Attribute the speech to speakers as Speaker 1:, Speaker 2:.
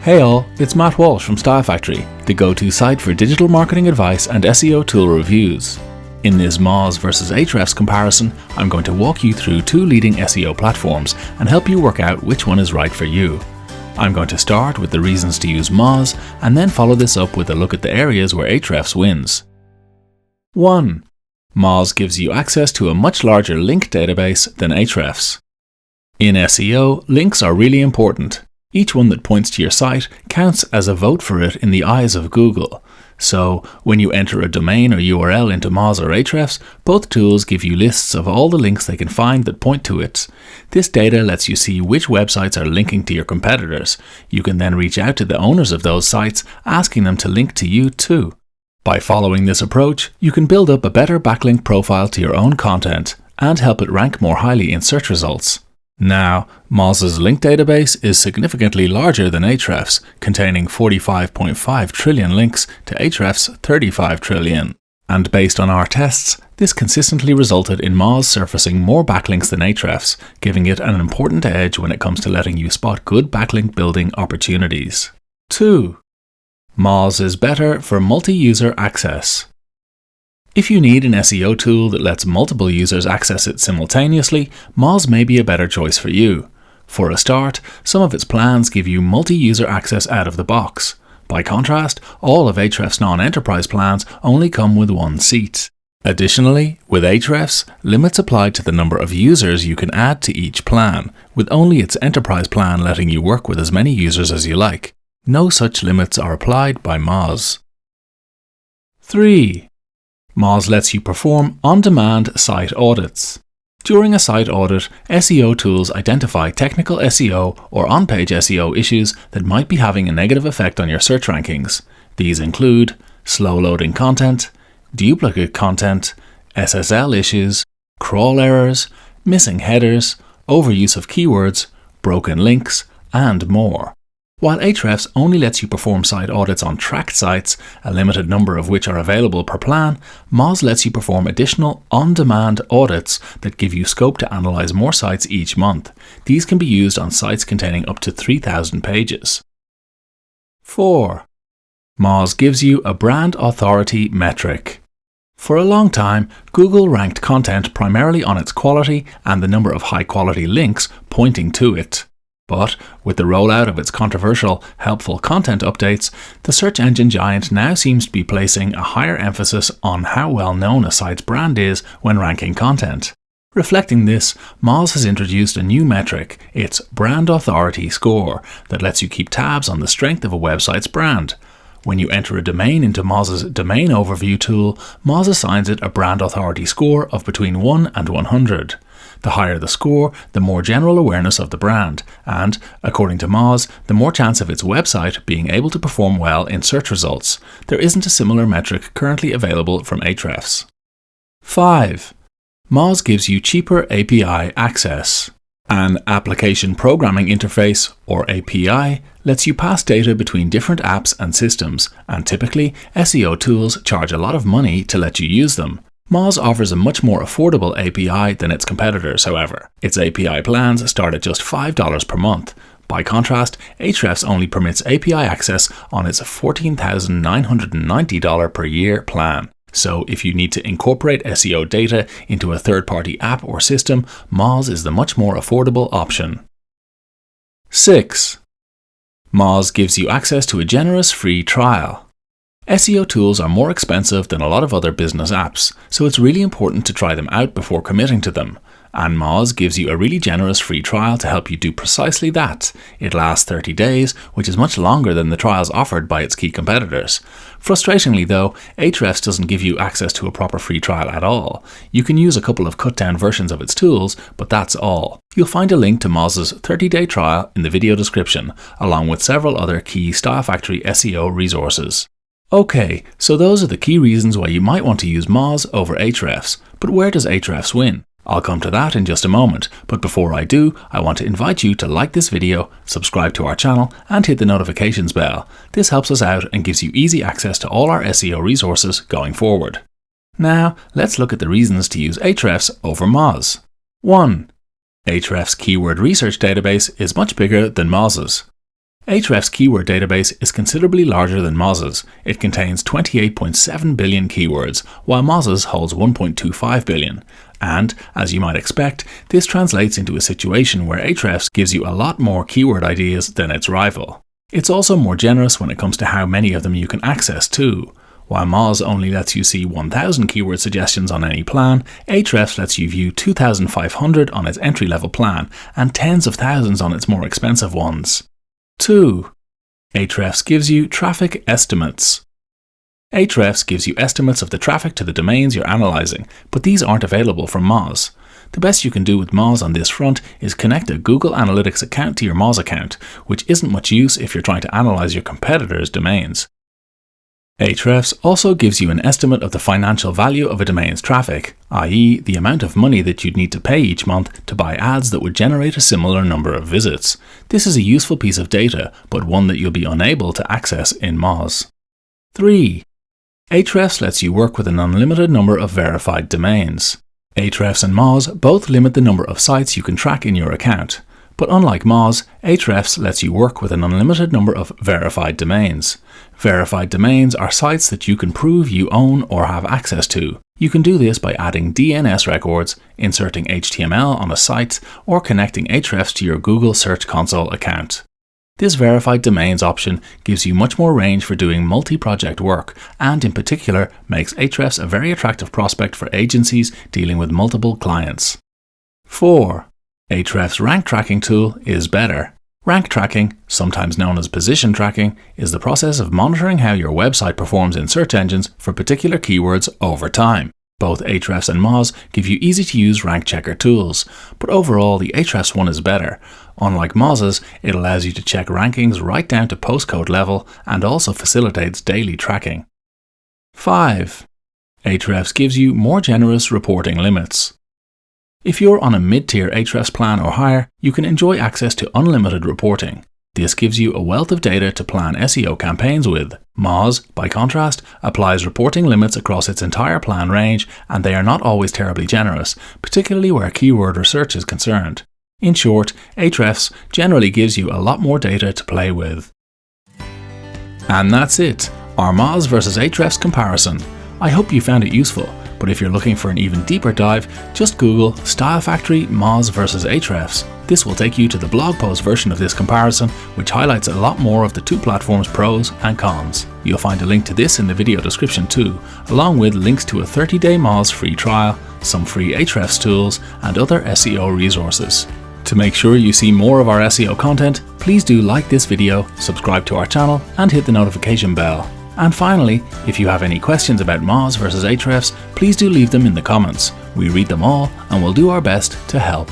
Speaker 1: Hey all, it's Matt Walsh from Style Factory, the go-to site for digital marketing advice and SEO tool reviews. In this Moz versus Ahrefs comparison, I'm going to walk you through two leading SEO platforms and help you work out which one is right for you. I'm going to start with the reasons to use Moz and then follow this up with a look at the areas where Ahrefs wins. 1. Moz gives you access to a much larger link database than Ahrefs. In SEO, links are really important. Each one that points to your site counts as a vote for it in the eyes of Google. So, when you enter a domain or URL into Moz or Ahrefs, both tools give you lists of all the links they can find that point to it. This data lets you see which websites are linking to your competitors. You can then reach out to the owners of those sites, asking them to link to you too. By following this approach, you can build up a better backlink profile to your own content and help it rank more highly in search results. Now, Moz's link database is significantly larger than Ahrefs, containing 45.5 trillion links to Ahrefs' 35 trillion. And based on our tests, this consistently resulted in Moz surfacing more backlinks than Ahrefs, giving it an important edge when it comes to letting you spot good backlink building opportunities. 2. Moz is better for multi-user access. If you need an SEO tool that lets multiple users access it simultaneously, Moz may be a better choice for you. For a start, some of its plans give you multi-user access out of the box. By contrast, all of Ahrefs' non-enterprise plans only come with one seat. Additionally, with Ahrefs, limits apply to the number of users you can add to each plan, with only its enterprise plan letting you work with as many users as you like. No such limits are applied by Moz. 3. Moz lets you perform on-demand site audits. During a site audit, SEO tools identify technical SEO or on-page SEO issues that might be having a negative effect on your search rankings. These include slow loading content, duplicate content, SSL issues, crawl errors, missing headers, overuse of keywords, broken links, and more. While Ahrefs only lets you perform site audits on tracked sites, a limited number of which are available per plan, Moz lets you perform additional on-demand audits that give you scope to analyze more sites each month. These can be used on sites containing up to 3,000 pages. 4. Moz gives you a brand authority metric. For a long time, Google ranked content primarily on its quality and the number of high-quality links pointing to it. But with the rollout of its controversial helpful content updates, the search engine giant now seems to be placing a higher emphasis on how well known a site's brand is when ranking content. Reflecting this, Moz has introduced a new metric, its Brand Authority Score, that lets you keep tabs on the strength of a website's brand. When you enter a domain into Moz's Domain Overview tool, Moz assigns it a Brand Authority Score of between 1 and 100. The higher the score, the more general awareness of the brand, and, according to Moz, the more chance of its website being able to perform well in search results. There isn't a similar metric currently available from Ahrefs. 5. Moz gives you cheaper API access. An Application Programming Interface, or API, lets you pass data between different apps and systems, and typically, SEO tools charge a lot of money to let you use them. Moz offers a much more affordable API than its competitors, however. Its API plans start at just $5 per month. By contrast, Ahrefs only permits API access on its $14,990 per year plan. So if you need to incorporate SEO data into a third-party app or system, Moz is the much more affordable option. 6. Moz gives you access to a generous free trial. SEO tools are more expensive than a lot of other business apps, so it's really important to try them out before committing to them. And Moz gives you a really generous free trial to help you do precisely that. It lasts 30 days, which is much longer than the trials offered by its key competitors. Frustratingly though, Ahrefs doesn't give you access to a proper free trial at all. You can use a couple of cut-down versions of its tools, but that's all. You'll find a link to Moz's 30-day trial in the video description, along with several other key Style Factory SEO resources. Okay, so those are the key reasons why you might want to use Moz over Ahrefs, but where does Ahrefs win? I'll come to that in just a moment, but before I do, I want to invite you to like this video, subscribe to our channel, and hit the notifications bell. This helps us out and gives you easy access to all our SEO resources going forward. Now, let's look at the reasons to use Ahrefs over Moz. 1. Ahrefs' keyword research database is much bigger than Moz's. Ahrefs' keyword database is considerably larger than Moz's. It contains 28.7 billion keywords, while Moz's holds 1.25 billion. And, as you might expect, this translates into a situation where Ahrefs gives you a lot more keyword ideas than its rival. It's also more generous when it comes to how many of them you can access too. While Moz only lets you see 1,000 keyword suggestions on any plan, Ahrefs lets you view 2,500 on its entry-level plan and tens of thousands on its more expensive ones. 2. Ahrefs gives you traffic estimates. Ahrefs gives you estimates of the traffic to the domains you're analysing, but these aren't available from Moz. The best you can do with Moz on this front is connect a Google Analytics account to your Moz account, which isn't much use if you're trying to analyse your competitors' domains. Ahrefs also gives you an estimate of the financial value of a domain's traffic, i.e. the amount of money that you'd need to pay each month to buy ads that would generate a similar number of visits. This is a useful piece of data, but one that you'll be unable to access in Moz. 3. Ahrefs lets you work with an unlimited number of verified domains. Ahrefs and Moz both limit the number of sites you can track in your account. But unlike Moz, Ahrefs lets you work with an unlimited number of verified domains. Verified domains are sites that you can prove you own or have access to. You can do this by adding DNS records, inserting HTML on a site, or connecting Ahrefs to your Google Search Console account. This verified domains option gives you much more range for doing multi-project work, and in particular makes Ahrefs a very attractive prospect for agencies dealing with multiple clients. 4. Ahrefs' rank tracking tool is better. Rank tracking, sometimes known as position tracking, is the process of monitoring how your website performs in search engines for particular keywords over time. Both Ahrefs and Moz give you easy-to-use rank checker tools, but overall the Ahrefs one is better. Unlike Moz's, it allows you to check rankings right down to postcode level and also facilitates daily tracking. 5. Ahrefs gives you more generous reporting limits. If you're on a mid-tier Ahrefs plan or higher, you can enjoy access to unlimited reporting. This gives you a wealth of data to plan SEO campaigns with. Moz, by contrast, applies reporting limits across its entire plan range, and they are not always terribly generous, particularly where keyword research is concerned. In short, Ahrefs generally gives you a lot more data to play with. And that's it, our Moz versus Ahrefs comparison. I hope you found it useful. But if you're looking for an even deeper dive, just Google Style Factory Moz vs Ahrefs. This will take you to the blog post version of this comparison, which highlights a lot more of the two platforms' pros and cons. You'll find a link to this in the video description too, along with links to a 30-day Moz free trial, some free Ahrefs tools, and other SEO resources. To make sure you see more of our SEO content, please do like this video, subscribe to our channel, and hit the notification bell. And finally, if you have any questions about Moz vs Ahrefs, please do leave them in the comments. We read them all and will do our best to help.